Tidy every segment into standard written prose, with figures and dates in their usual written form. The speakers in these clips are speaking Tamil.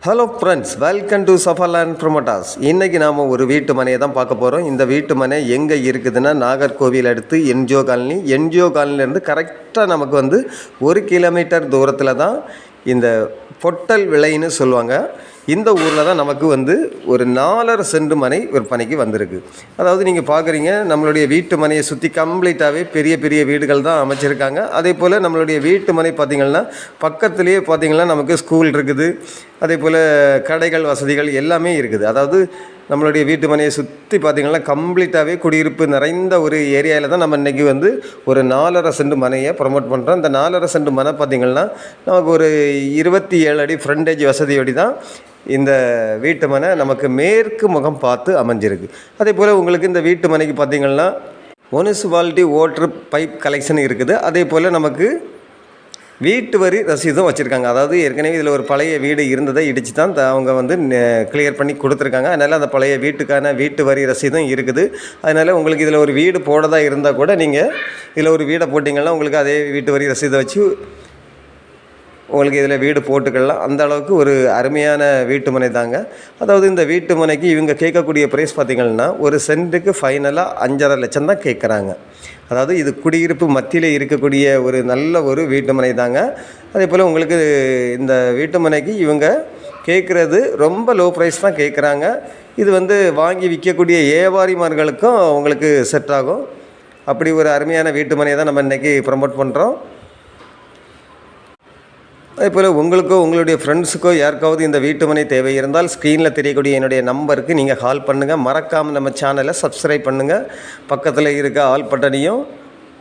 Hello friends, welcome to Safaland promoters. இன்றைக்கி நாம் ஒரு வீட்டு மனையை தான் பார்க்க போகிறோம். இந்த வீட்டு மனை எங்கே இருக்குதுன்னா நாகர்கோவில் அடுத்து என்ஜிஓ காலனிலேருந்து கரெக்டாக நமக்கு 1 கிலோமீட்டர் தூரத்தில் தான் இந்த பொட்டல் விளைன்னு சொல்லுவாங்க. இந்த ஊரில் தான் நமக்கு ஒரு 4.5 சென்ட் மனை விற்பனைக்கு வந்திருக்கு. அதாவது நீங்கள் பார்க்குறீங்க, நம்மளுடைய வீட்டு மனையை சுற்றி கம்ப்ளீட்டாகவே பெரிய பெரிய வீடுகள் தான் அமைச்சிருக்காங்க. அதே போல் நம்மளுடைய வீட்டு மனை பார்த்திங்கன்னா பக்கத்துலேயே பார்த்திங்கன்னா நமக்கு ஸ்கூல் இருக்குது, அதே போல் கடைகள் வசதிகள் எல்லாமே இருக்குது. அதாவது நம்மளுடைய வீட்டு மனையை சுற்றி பார்த்திங்கன்னா கம்ப்ளீட்டாகவே குடியிருப்பு நிறைந்த ஒரு ஏரியாவில் தான் நம்ம இன்றைக்கி ஒரு 4.5 சென்ட் மனையை ப்ரொமோட் பண்ணுறோம். இந்த 4.5 சென்ட் மனை பார்த்திங்கன்னா நமக்கு ஒரு 27 அடி ஃப்ரண்டேஜ் வசதியோடு தான் இந்த வீட்டு மனை நமக்கு மேற்கு முகம் பார்த்து அமைஞ்சிருக்கு. அதே போல் உங்களுக்கு இந்த வீட்டு மனைக்கு பார்த்திங்கன்னா முனிசிபாலிட்டி வாட்டர் பைப் கலெக்ஷன் இருக்குது. அதே போல் நமக்கு வீட்டு வரி ரசீதும் வச்சுருக்காங்க. அதாவது ஏற்கனவே இதில் ஒரு பழைய வீடு இருந்ததை இடித்து தான் அவங்க கிளியர் பண்ணி கொடுத்துருக்காங்க. அதனால் அந்த பழைய வீட்டுக்கான வீட்டு வரி ரசீதும் இருக்குது. அதனால் உங்களுக்கு இதில் ஒரு வீடு போடதா இருந்தால் கூட நீங்கள் இதில் ஒரு வீடை போட்டிங்கன்னா உங்களுக்கு அதே வீட்டு வரி ரசீதை வச்சு உங்களுக்கு இதில் வீடு போட்டுக்கலாம். அந்த அளவுக்கு ஒரு அருமையான வீட்டு மனை தாங்க. அதாவது இந்த வீட்டு மனைக்கு இவங்க கேட்கக்கூடிய ப்ரைஸ் பார்த்திங்கன்னா ஒரு சென்ட்டுக்கு ஃபைனலாக 5.5 லட்சம் தான் கேட்குறாங்க. அதாவது இது குடியிருப்பு மத்தியில் இருக்கக்கூடிய ஒரு நல்ல ஒரு வீட்டு மனை தாங்க. அதே போல் உங்களுக்கு இந்த வீட்டு மனைக்கு இவங்க கேட்குறது ரொம்ப லோ ப்ரைஸ் தான் கேட்குறாங்க. இது வாங்கி விற்கக்கூடிய வியாபாரிமார்களுக்கும் உங்களுக்கு செட் ஆகும். அப்படி ஒரு அருமையான வீட்டு மனையை தான் நம்ம இன்றைக்கி ப்ரமோட் பண்ணுறோம். அதே போல் உங்களுக்கோ உங்களுடைய ஃப்ரெண்ட்ஸுக்கோ யாருக்காவது இந்த வீட்டு மனை தேவை இருந்தால் ஸ்க்ரீனில் தெரியக்கூடிய என்னுடைய நம்பருக்கு நீங்கள் கால் பண்ணுங்கள். மறக்காமல் நம்ம சேனலை சப்ஸ்கிரைப் பண்ணுங்கள். பக்கத்தில் இருக்க ஆல் பட்டனையும்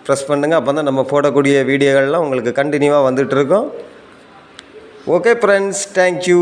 ப்ரெஸ் பண்ணுங்கள். அப்போ தான் நம்ம போடக்கூடிய வீடியோகள்லாம் உங்களுக்கு கண்டினியூவாக வந்துகிட்ருக்கோம். Okay friends, thank you.